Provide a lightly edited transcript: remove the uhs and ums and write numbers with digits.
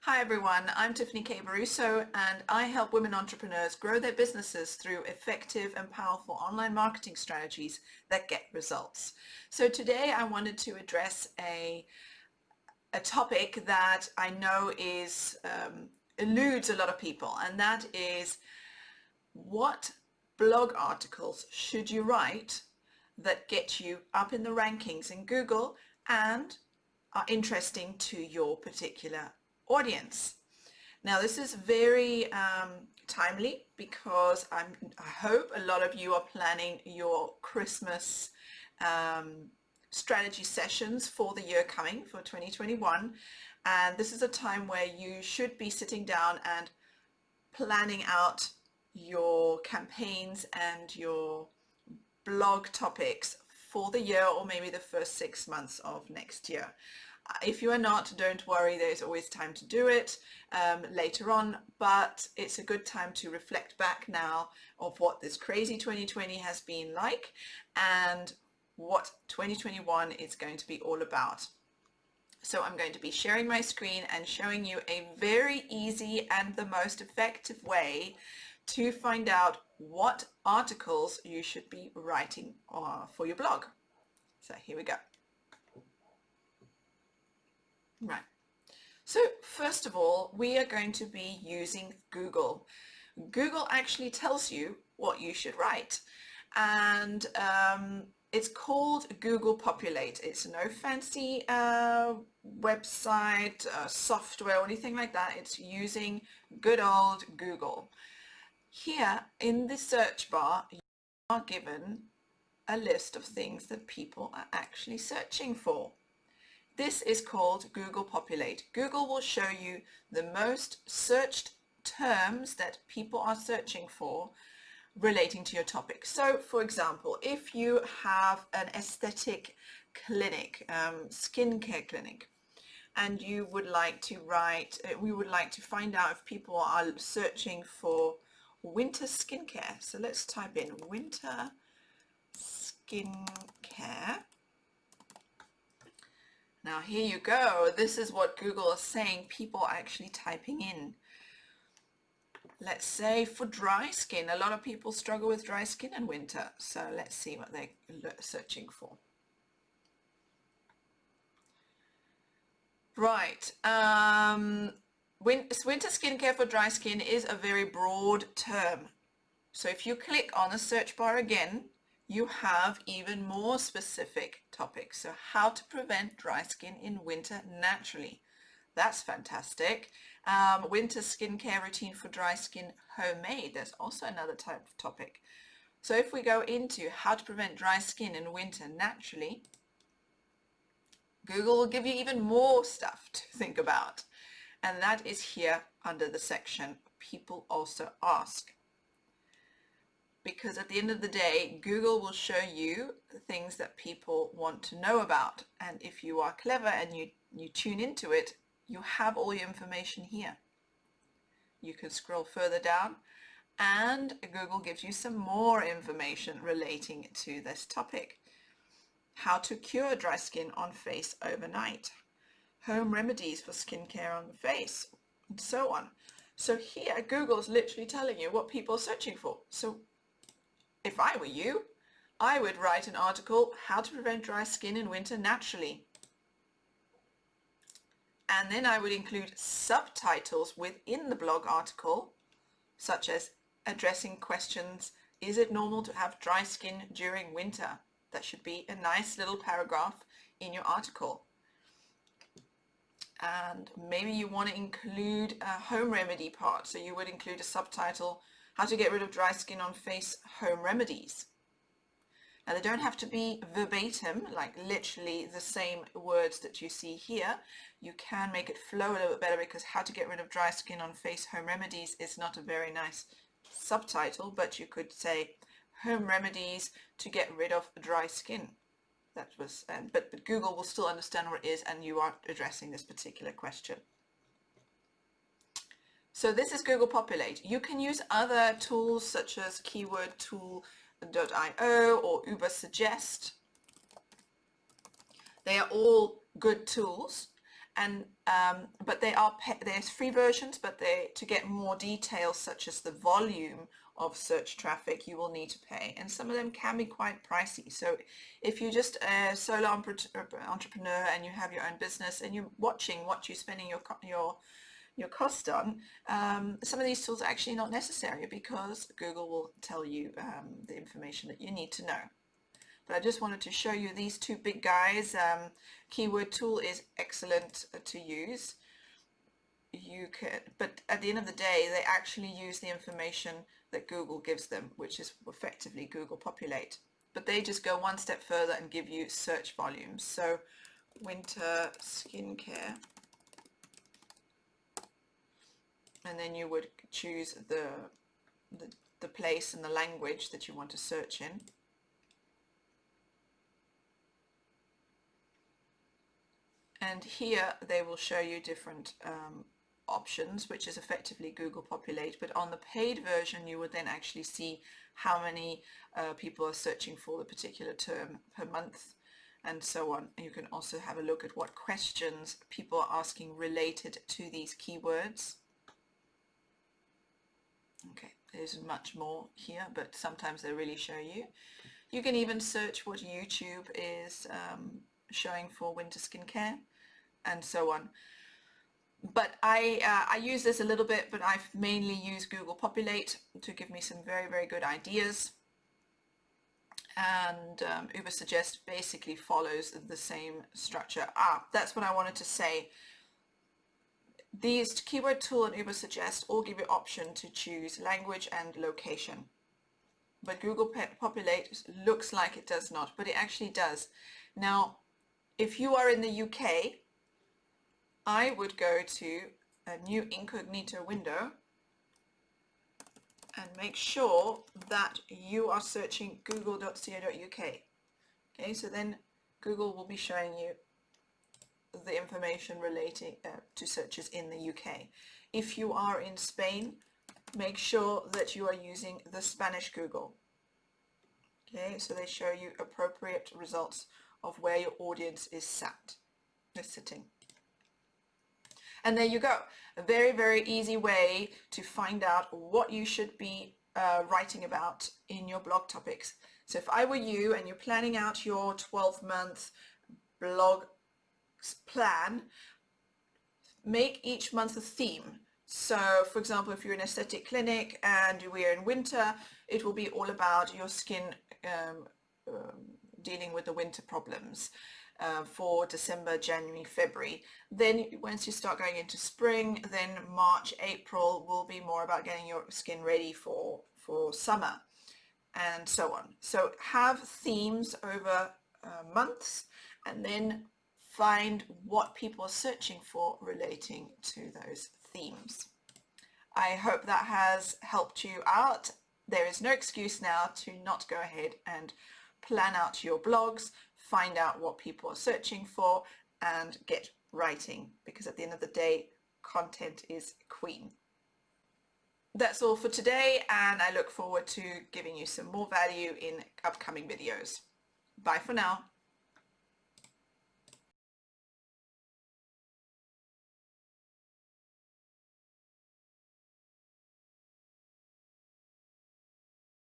Hi everyone, I'm Tiffany Cabaruso and I help women entrepreneurs grow their businesses through effective and powerful online marketing strategies that get results. So today I wanted to address a topic that I know eludes a lot of people, and that is what blog articles should you write that get you up in the rankings in Google and are interesting to your particular audience. Now this is very timely because I hope a lot of you are planning your Christmas strategy sessions for the year coming for 2021, and this is a time where you should be sitting down and planning out your campaigns and your blog topics for the year, or maybe the first 6 months of next year. If you are not, don't worry, there's always time to do it later on, but it's a good time to reflect back now of what this crazy 2020 has been like and what 2021 is going to be all about. So I'm going to be sharing my screen and showing you a very easy and the most effective way to find out what articles you should be writing for your blog. So here we go. Right. So first of all, we are going to be using Google. Google actually tells you what you should write, and it's called Google Populate. It's no fancy website, software, or anything like that. It's using good old Google. Here in the search bar, you are given a list of things that people are actually searching for. This is called Google Populate. Google will show you the most searched terms that people are searching for relating to your topic. So for example, if you have an aesthetic clinic, skincare clinic, and you would like to write, we would like to find out if people are searching for winter skincare. So let's type in winter skincare. Now here you go. This is what Google is saying people are actually typing in. Let's say for dry skin. A lot of people struggle with dry skin in winter. So let's see what they're searching for. Right. Winter skincare for dry skin is a very broad term. So if you click on the search bar again, you have even more specific topics. So how to prevent dry skin in winter naturally. That's fantastic. Winter skincare routine for dry skin homemade. There's also another type of topic. So if we go into how to prevent dry skin in winter naturally, Google will give you even more stuff to think about. And that is here under the section People Also Ask. Because at the end of the day, Google will show you the things that people want to know about. And if you are clever and you tune into it, you have all your information here. You can scroll further down and Google gives you some more information relating to this topic. How to cure dry skin on face overnight. Home remedies for skincare on the face, and so on. So here, Google's literally telling you what people are searching for. So if I were you, I would write an article, how to prevent dry skin in winter naturally. And then I would include subtitles within the blog article, such as addressing questions, is it normal to have dry skin during winter? That should be a nice little paragraph in your article. And maybe you want to include a home remedy part, so you would include a subtitle, how to get rid of dry skin on face home remedies. Now they don't have to be verbatim, like literally the same words that you see here. You can make it flow a little bit better because how to get rid of dry skin on face home remedies is not a very nice subtitle, but you could say home remedies to get rid of dry skin. That was, but Google will still understand what it is and you are addressing this particular question. So this is Google Populate. You can use other tools such as keywordtool.io or Ubersuggest. They are all good tools and but there's free versions, but to get more details such as the volume of search traffic, you will need to pay, and some of them can be quite pricey. So if you're just a solo entrepreneur and you have your own business and you're watching what you're spending your cost on, some of these tools are actually not necessary because Google will tell you the information that you need to know. But I just wanted to show you these two big guys. Keyword tool is excellent to use. But at the end of the day, they actually use the information that Google gives them, which is effectively Google Populate. But they just go one step further and give you search volumes. So winter skincare, and then you would choose the place and the language that you want to search in. And here they will show you different options, which is effectively Google Populate. But on the paid version, you would then actually see how many people are searching for the particular term per month, and so on. And you can also have a look at what questions people are asking related to these keywords. Okay, there's much more here, but sometimes they really show you. You can even search what YouTube is showing for winter skincare, and so on. But I use this a little bit, but I've mainly used Google Populate to give me some very, very good ideas. And Ubersuggest basically follows the same structure. That's what I wanted to say. These keyword tool and Ubersuggest all give you option to choose language and location. But Google Populate looks like it does not, but it actually does. Now, if you are in the UK, I would go to a new incognito window and make sure that you are searching google.co.uk. Okay, so then Google will be showing you the information relating to searches in the UK. If you are in Spain, make sure that you are using the Spanish Google. Okay, so they show you appropriate results of where your audience is sitting. And there you go. A very, very easy way to find out what you should be writing about in your blog topics. So if I were you and you're planning out your 12-month blog plan, make each month a theme. So for example, if you're an aesthetic clinic and we're in winter, it will be all about your skin dealing with the winter problems for December, January, February. Then once you start going into spring, then March, April will be more about getting your skin ready for summer, and so on. So have themes over months, and then find what people are searching for relating to those themes. I hope that has helped you out. There is no excuse now to not go ahead and plan out your blogs, find out what people are searching for, and get writing, because at the end of the day, content is queen. That's all for today, and I look forward to giving you some more value in upcoming videos. Bye for now.